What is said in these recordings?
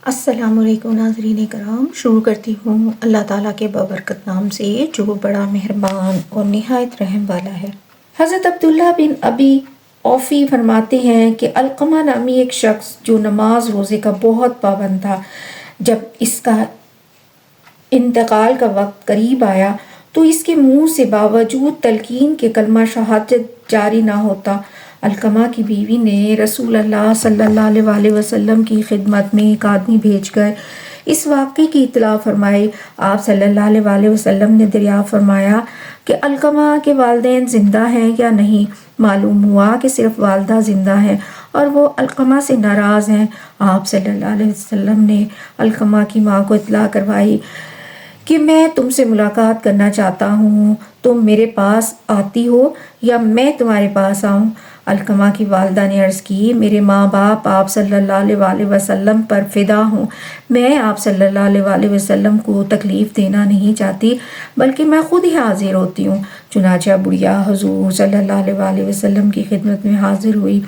السلام علیکم ناظرین کرام، شروع کرتی ہوں اللہ تعالیٰ کے بابرکت نام سے جو بڑا مہربان اور نہایت رحم والا ہے۔ حضرت عبداللہ بن ابی اوفی فرماتے ہیں کہ علقمہ نامی ایک شخص جو نماز روزے کا بہت پابند تھا، جب اس کا انتقال کا وقت قریب آیا تو اس کے منہ سے باوجود تلقین کے کلمہ شہادت جاری نہ ہوتا۔ علقمہ کی بیوی نے رسول اللہ صلی اللہ علیہ وسلم کی خدمت میں ایک آدمی بھیج کر اس واقعے کی اطلاع فرمائی۔ آپ صلی اللہ علیہ وسلم نے دریافت فرمایا کہ علقمہ کے والدین زندہ ہیں یا نہیں۔ معلوم ہوا کہ صرف والدہ زندہ ہیں اور وہ علقمہ سے ناراض ہیں۔ آپ صلی اللہ علیہ وسلم نے علقمہ کی ماں کو اطلاع کروائی کہ میں تم سے ملاقات کرنا چاہتا ہوں، تم میرے پاس آتی ہو یا میں تمہارے پاس آؤں؟ علقمہ کی والدہ نے عرض کی، میرے ماں باپ آپ صلی اللہ علیہ وسلم پر فدا ہوں، میں آپ صلی اللہ علیہ وسلم کو تکلیف دینا نہیں چاہتی بلکہ میں خود ہی حاضر ہوتی ہوں۔ چنانچہ بڑھیا حضور صلی اللہ علیہ وسلم کی خدمت میں حاضر ہوئی۔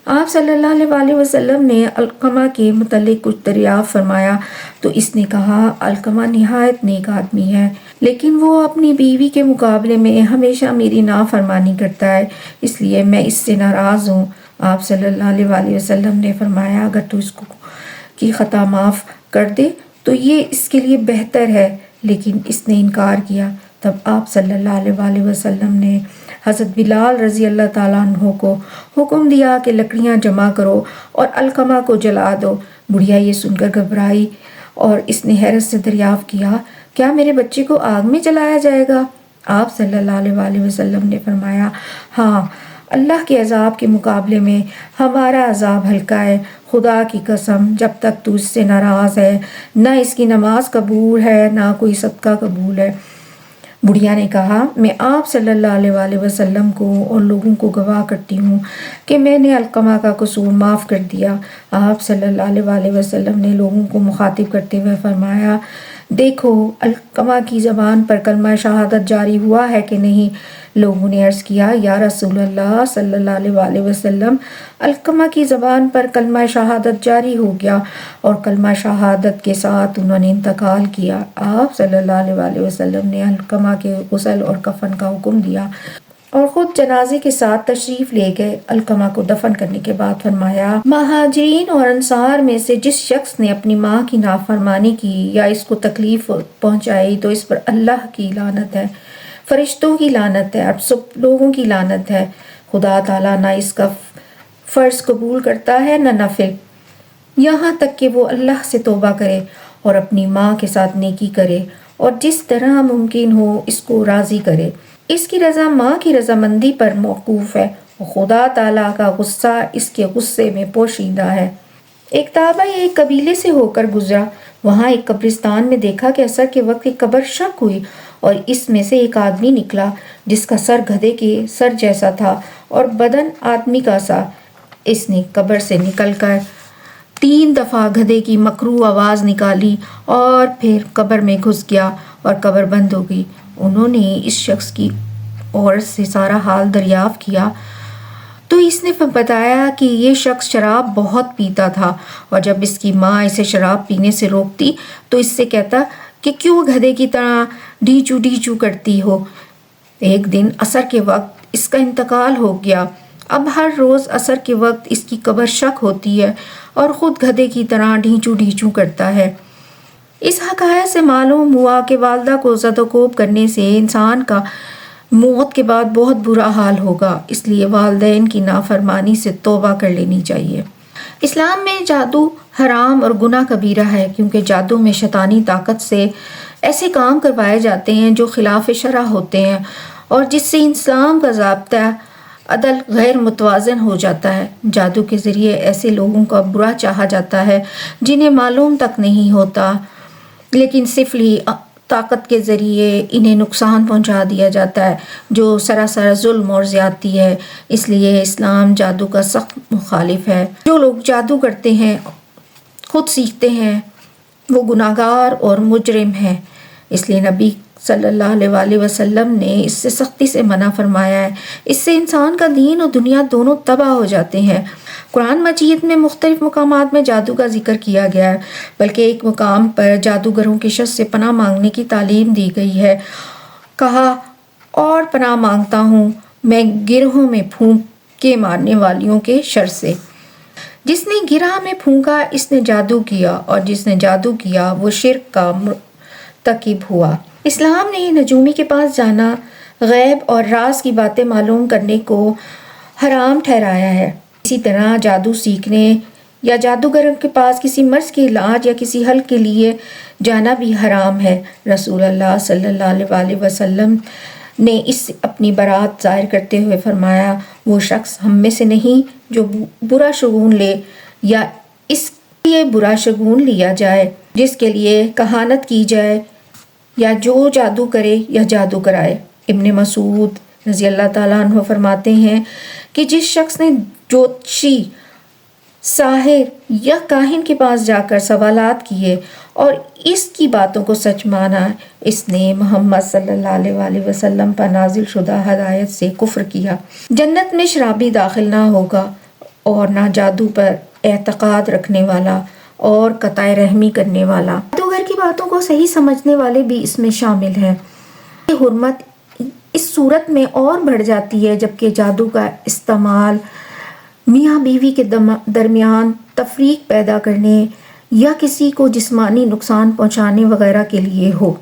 آپ صلی اللہ علیہ وسلم نے علقمہ کے متعلق کچھ دریافت فرمایا تو اس نے کہا، علقمہ نہایت نیک آدمی ہے، لیکن وہ اپنی بیوی کے مقابلے میں ہمیشہ میری نافرمانی کرتا ہے، اس لیے میں اس سے ناراض ہوں۔ آپ صلی اللہ علیہ وسلم نے فرمایا، اگر تو اس کی خطا معاف کر دے تو یہ اس کے لیے بہتر ہے، لیکن اس نے انکار کیا۔ تب آپ صلی اللہ علیہ وسلم نے حضرت بلال رضی اللہ تعالیٰ عنہ کو حکم دیا کہ لکڑیاں جمع کرو اور علقمہ کو جلا دو۔ بڑھیا یہ سن کر گھبرائی اور اس نے حیرت سے دریافت کیا، کیا میرے بچے کو آگ میں جلایا جائے گا؟ آپ صلی اللہ علیہ وسلم نے فرمایا، ہاں، اللہ کے عذاب کے مقابلے میں ہمارا عذاب ہلکا ہے۔ خدا کی قسم، جب تک تو اس سے ناراض ہے نہ اس کی نماز قبول ہے نہ کوئی صدقہ قبول ہے۔ بڑھیا نے کہا، میں آپ صلی اللہ علیہ وسلم کو اور لوگوں کو گواہ کرتی ہوں کہ میں نے علقمہ کا قصور معاف کر دیا۔ آپ صلی اللہ علیہ وسلم نے لوگوں کو مخاطب کرتے ہوئے فرمایا، دیکھو علقمہ کی زبان پر کلمہ شہادت جاری ہوا ہے کہ نہیں؟ لوگوں نے عرض کیا، یا رسول اللہ صلی اللہ علیہ وسلم، علقمہ کی زبان پر کلمہ شہادت جاری ہو گیا اور کلمہ شہادت کے ساتھ انہوں نے انتقال کیا۔ آپ صلی اللہ علیہ وسلم نے علقمہ کے غسل اور کفن کا حکم دیا اور خود جنازے کے ساتھ تشریف لے گئے۔ علقمہ کو دفن کرنے کے بعد فرمایا، مہاجرین اور انصار میں سے جس شخص نے اپنی ماں کی نافرمانی کی یا اس کو تکلیف پہنچائی تو اس پر اللہ کی لعنت ہے، فرشتوں کی لعنت ہے اور سب لوگوں کی لعنت ہے۔ خدا تعالیٰ نہ اس کا فرض قبول کرتا ہے نہ نفل، یہاں تک کہ وہ اللہ سے توبہ کرے اور اپنی ماں کے ساتھ نیکی کرے اور جس طرح ممکن ہو اس کو راضی کرے۔ اس کی رضا ماں کی رضامندی پر موقوف ہے اور خدا تعالیٰ کا غصہ اس کے غصے میں پوشیدہ ہے۔ ایک تابعی ایک قبیلے سے ہو کر گزرا، وہاں ایک قبرستان میں دیکھا کہ عصر کے وقت ایک قبر شق ہوئی اور اس میں سے ایک آدمی نکلا جس کا سر گدھے کے سر جیسا تھا اور بدن آدمی کا سا۔ اس نے قبر سے نکل کر 3 دفعہ گدھے کی مکروہ آواز نکالی اور پھر قبر میں گھس گیا اور قبر بند ہو گئی۔ انہوں نے اس شخص کی عورت سے سارا حال دریافت کیا تو اس نے بتایا کہ یہ شخص شراب بہت پیتا تھا اور جب اس کی ماں اسے شراب پینے سے روکتی تو اس سے کہتا کہ کیوں گدھے کی طرح ڈھیچو ڈھیچو کرتی ہو۔ ایک دن عصر کے وقت اس کا انتقال ہو گیا۔ اب ہر روز عصر کے وقت اس کی قبر شق ہوتی ہے اور خود گدھے کی طرح ڈھیچو ڈھیچو کرتا ہے۔ اس حقائق سے معلوم ہوا کہ والدہ کو زد و کوب کرنے سے انسان کا موت کے بعد بہت برا حال ہوگا، اس لیے والدین کی نافرمانی سے توبہ کر لینی چاہیے۔ اسلام میں جادو حرام اور گناہ کبیرہ ہے، کیونکہ جادو میں شیطانی طاقت سے ایسے کام کروائے جاتے ہیں جو خلاف شرع ہوتے ہیں اور جس سے اسلام کا ضابطہ عدل غیر متوازن ہو جاتا ہے۔ جادو کے ذریعے ایسے لوگوں کا برا چاہا جاتا ہے جنہیں معلوم تک نہیں ہوتا، لیکن سفلی طاقت کے ذریعے انہیں نقصان پہنچا دیا جاتا ہے جو سراسر ظلم اور زیادتی ہے۔ اس لیے اسلام جادو کا سخت مخالف ہے۔ جو لوگ جادو کرتے ہیں، خود سیکھتے ہیں، وہ گناہگار اور مجرم ہیں۔ اس لیے نبی صلی اللہ علیہ وسلم نے اس سے سختی سے منع فرمایا ہے۔ اس سے انسان کا دین اور دنیا دونوں تباہ ہو جاتے ہیں۔ قرآن مجید میں مختلف مقامات میں جادو کا ذکر کیا گیا ہے، بلکہ ایک مقام پر جادوگروں کے شر سے پناہ مانگنے کی تعلیم دی گئی ہے۔ کہا، اور پناہ مانگتا ہوں میں گرہوں میں پھونکے مارنے والیوں کے شر سے۔ جس نے گرہ میں پھونکا اس نے جادو کیا، اور جس نے جادو کیا وہ شرک کا مرتکب ہوا۔ اسلام نے نجومی کے پاس جانا، غیب اور راز کی باتیں معلوم کرنے کو حرام ٹھہرایا ہے۔ اسی طرح جادو سیکھنے یا جادوگر کے پاس کسی مرض کے علاج یا کسی حل کے لیے جانا بھی حرام ہے۔ رسول اللہ صلی اللہ علیہ وآلہ وسلم نے اس سے اپنی برات ظاہر کرتے ہوئے فرمایا، وہ شخص ہم میں سے نہیں جو برا شگون لے یا اس لیے برا شگون لیا جائے جس کے لیے کہانت کی جائے، یا جو جادو کرے یا جادو کرائے۔ ابن مسعود رضی اللہ تعالیٰ عنہ فرماتے ہیں کہ جس شخص نے جوتشی، ساحر یا کاہن کے پاس جا کر سوالات کیے اور اس کی باتوں کو سچ مانا، اس نے محمد صلی اللہ علیہ وآلہ وسلم پر نازل شدہ ہدایت سے کفر کیا۔ جنت میں شرابی داخل نہ ہوگا، اور نہ جادو پر اعتقاد رکھنے والا اور قطع رحمی کرنے والا۔ جادوگر کی باتوں کو صحیح سمجھنے والے بھی اس میں شامل ہیں۔ یہ حرمت اس صورت میں اور بڑھ جاتی ہے جبکہ جادو کا استعمال میاں بیوی کے درمیان تفریق پیدا کرنے یا کسی کو جسمانی نقصان پہنچانے وغیرہ کے لیے ہو۔